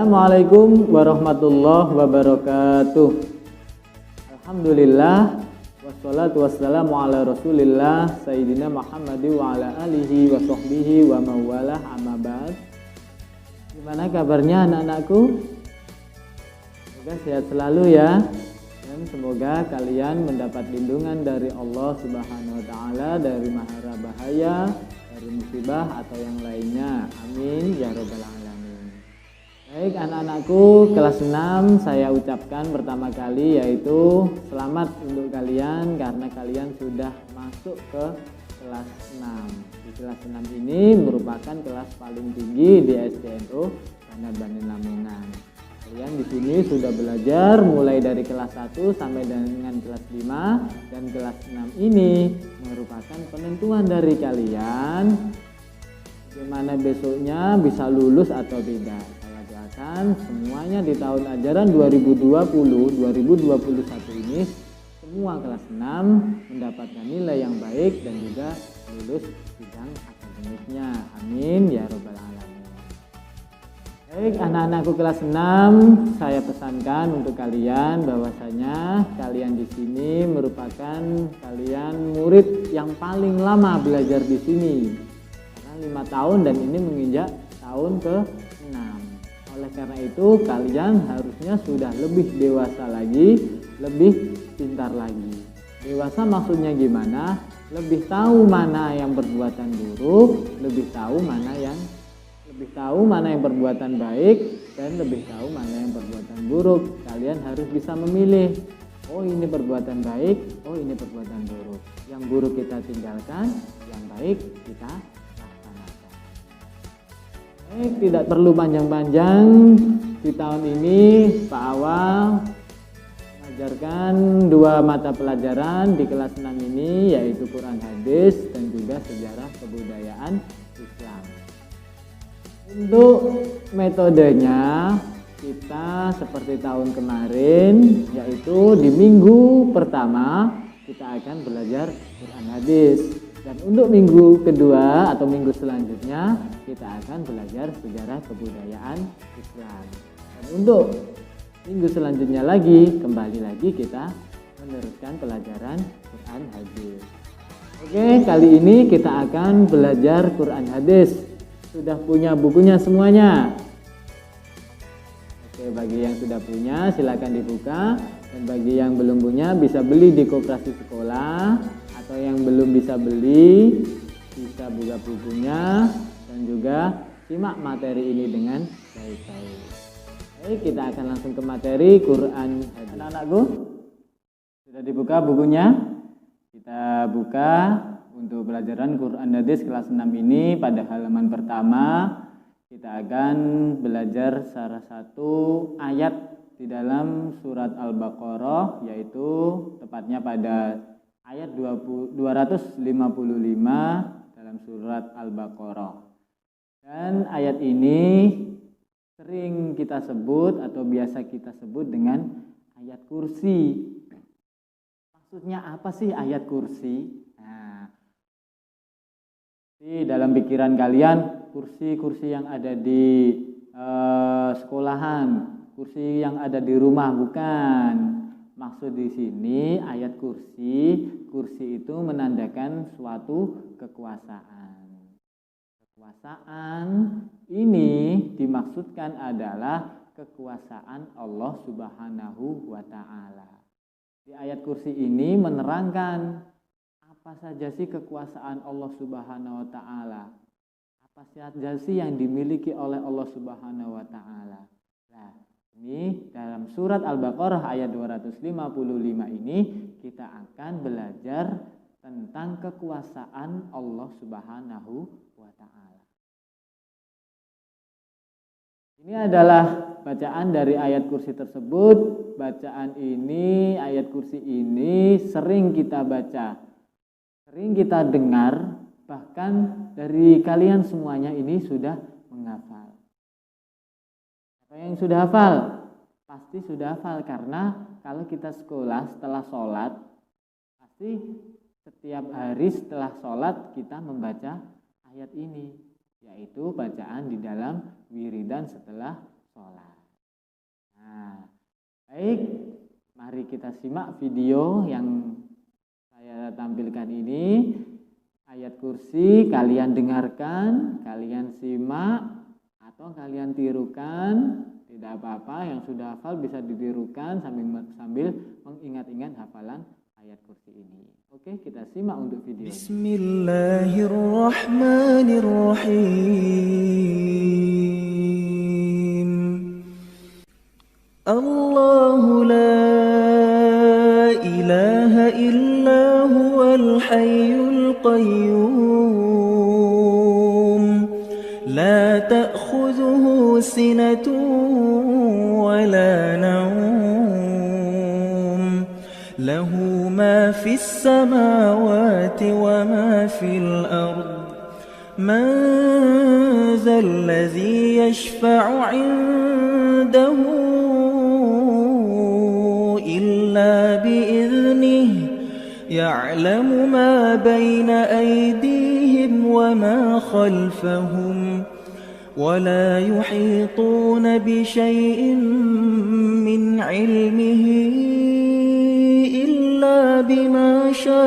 Assalamualaikum warahmatullahi wabarakatuh. Alhamdulillah wassalatu wassalamu ala Rasulillah Sayyidina Muhammadi wa ala alihi wa sahbihi wa mawalah amma ba'd. Gimana kabarnya anak-anakku? Semoga sehat selalu ya. Dan semoga kalian mendapat lindungan dari Allah Subhanahu wa taala dari mahara bahaya, dari musibah atau yang lainnya. Amin ya rabbal alamin. Baik anak-anakku, kelas 6 saya ucapkan pertama kali yaitu selamat untuk kalian karena kalian sudah masuk ke kelas 6. Di kelas 6 ini merupakan kelas paling tinggi di SDNU Bandar Bani Lamongan. Kalian di sini sudah belajar mulai dari kelas 1 sampai dengan kelas 5 dan kelas 6 ini merupakan penentuan dari kalian bagaimana besoknya bisa lulus atau tidak. Semuanya di tahun ajaran 2020-2021 ini semua kelas 6 mendapatkan nilai yang baik dan juga lulus bidang akademiknya. Amin ya rabbal alamin. Baik anak-anakku kelas 6, saya pesankan untuk kalian bahwasanya kalian di sini merupakan kalian murid yang paling lama belajar di sini. Karena 5 tahun dan ini menginjak tahun ke-6. Oleh karena itu kalian harusnya sudah lebih dewasa lagi, lebih pintar lagi. Dewasa maksudnya gimana? Lebih tahu mana yang perbuatan buruk, lebih tahu mana yang perbuatan baik dan lebih tahu mana yang perbuatan buruk. Kalian harus bisa memilih. Oh ini perbuatan baik, oh ini perbuatan buruk. Yang buruk kita tinggalkan, yang baik kita tidak perlu panjang-panjang. Di tahun ini Pak Awal mengajarkan 2 mata pelajaran di kelas 6 ini yaitu Quran Hadis dan juga sejarah kebudayaan Islam. Untuk metodenya kita seperti tahun kemarin yaitu di minggu pertama kita akan belajar Quran Hadis. Dan untuk minggu kedua atau minggu selanjutnya kita akan belajar sejarah kebudayaan Islam. Dan untuk minggu selanjutnya lagi kembali lagi kita meneruskan pelajaran Quran Hadis. Oke, kali ini kita akan belajar Quran Hadis. Sudah punya bukunya semuanya? Oke, bagi yang sudah punya silakan dibuka dan bagi yang belum punya bisa beli di koperasi sekolah. Atau yang belum bisa beli bisa buka bukunya dan juga simak materi ini dengan baik-baik. Baik, kita akan langsung ke materi Quran Hadis. Anak-anakku, sudah dibuka bukunya? Kita buka untuk pelajaran Quran Hadis kelas 6 ini. Pada halaman pertama kita akan belajar salah satu ayat di dalam surat Al-Baqarah, yaitu tepatnya pada ayat 255 dalam surat Al-Baqarah. Dan ayat ini sering kita sebut atau biasa kita sebut dengan ayat kursi. Maksudnya apa sih ayat kursi? Nah, di dalam pikiran kalian kursi-kursi yang ada di sekolahan, kursi yang ada di rumah, bukan. Maksud di sini ayat kursi itu menandakan suatu kekuasaan. Kekuasaan ini dimaksudkan adalah kekuasaan Allah Subhanahu wa taala. Di ayat kursi ini menerangkan apa saja sih kekuasaan Allah Subhanahu wa taala. Apa saja sih yang dimiliki oleh Allah Subhanahu wa taala. Nah, ini dalam surat Al-Baqarah ayat 255 ini kita akan belajar tentang kekuasaan Allah Subhanahu wa taala. Ini adalah bacaan dari ayat kursi tersebut. Bacaan ini, ayat kursi ini sering kita baca, sering kita dengar, bahkan dari kalian semuanya ini sudah menghafal. Siapa yang sudah hafal? Pasti sudah hafal karena kalau kita sekolah setelah sholat, pasti setiap hari setelah sholat kita membaca ayat ini, yaitu bacaan di dalam wiridan setelah sholat. Nah, baik, mari kita simak video yang saya tampilkan ini. Ayat kursi kalian dengarkan, kalian simak atau kalian tirukan, tidak apa-apa. Yang sudah hafal bisa ditirukan sambil mengingat-ingat hafalan ayat kursi ini. Oke, kita simak untuk video. Bismillahirrahmanirrahim. Allahu la ilaha illa huwal hayyul qayyum. La ta'khudhuhu sinatun wa la nawm. Lahu ma fis samawati wa ma fil ard. Man dhal ladzi yashfa'u 'indahu إلا بإذنه يعلم ما بين أيديهم وما خلفهم ولا يحيطون بشيء من علمه إلا بما شاء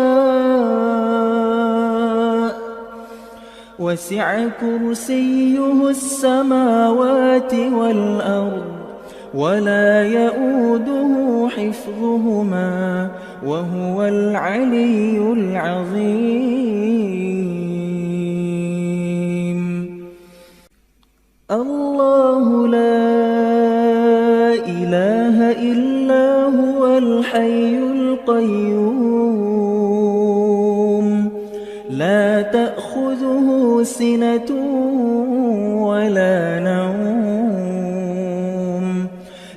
وسع كرسيه السماوات والأرض ولا يؤوده حفظهما وهو العلي العظيم. الله لا إله إلا هو الحي القيوم لا تأخذه سنة ولا نوم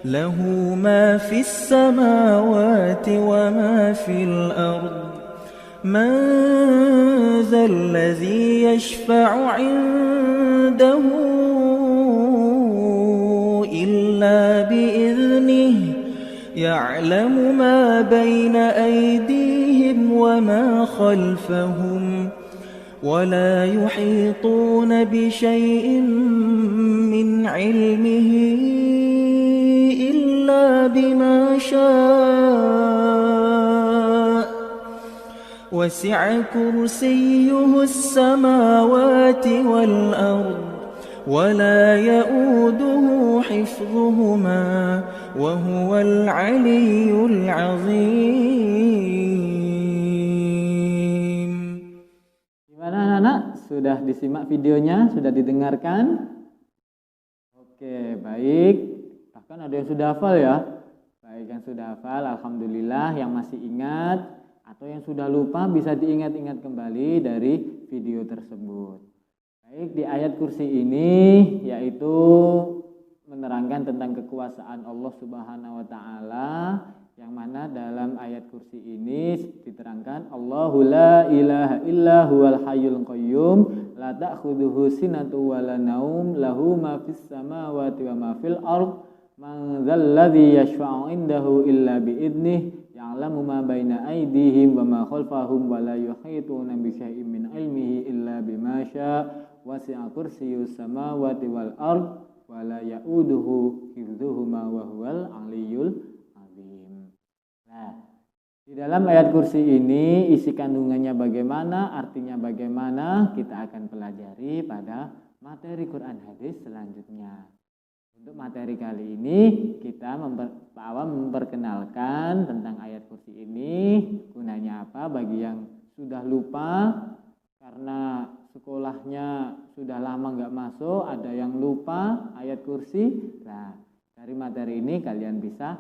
له ما في السماوات وما في الأرض. من ذا الذي يشفع عنده إلا بإذنه يعلم ما بين أيديهم وما خلفهم ولا يحيطون بشيء من علمه إلا بما شاء وسع كرسيه السماوات والأرض ولا يؤوده حفظهما وهو العلي العظيم. Gimana anak-anak? Sudah disimak videonya? Sudah didengarkan? Oke, baik. Bahkan ada yang sudah hafal ya. Baik, yang sudah hafal, alhamdulillah. Yang masih ingat atau yang sudah lupa bisa diingat-ingat kembali dari video tersebut. Baik, di ayat kursi ini yaitu menerangkan tentang kekuasaan Allah Subhanahu wa taala, yang mana dalam ayat kursi ini diterangkan Allahu la ilaha illa huwal hayyul qayyum la ta'khudhuhu sinatun wa la naum lahu ma fis samawati wa ma fil ard. Man dzal ladzi yashfa'u 'indahu illa bi idnih ya'lamu ma baina aydihim wa ma khalfahum wa la yuhituna bi syai'in min ilmihi illa bima syaa wasi'a kursiyyus samawati wal ard wa la ya'uduhu hifdzuhuma wa huwal 'aliyyul 'azim. Nah, di dalam ayat kursi ini isi kandungannya bagaimana, artinya bagaimana, kita akan pelajari pada materi Quran hadis selanjutnya. Untuk materi kali ini kita memperkenalkan tentang ayat kursi ini, gunanya apa bagi yang sudah lupa karena sekolahnya sudah lama nggak masuk, ada yang lupa ayat kursi. Nah, dari materi ini kalian bisa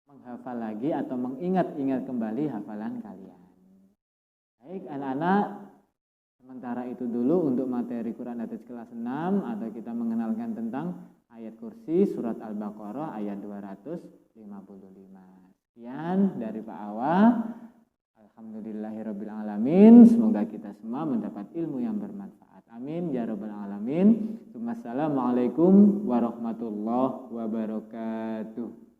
menghafal lagi atau mengingat-ingat kembali hafalan kalian. Baik anak-anak, sementara itu dulu untuk materi Quran hadis kelas 6 atau kita mengenalkan tentang ayat kursi surat Al-Baqarah ayat 255. Sekian dari Pak Awa. Alhamdulillahirabbil alamin. Semoga kita semua mendapat ilmu yang bermanfaat. Amin ya rabbal alamin. Wassalamualaikum warahmatullahi wabarakatuh.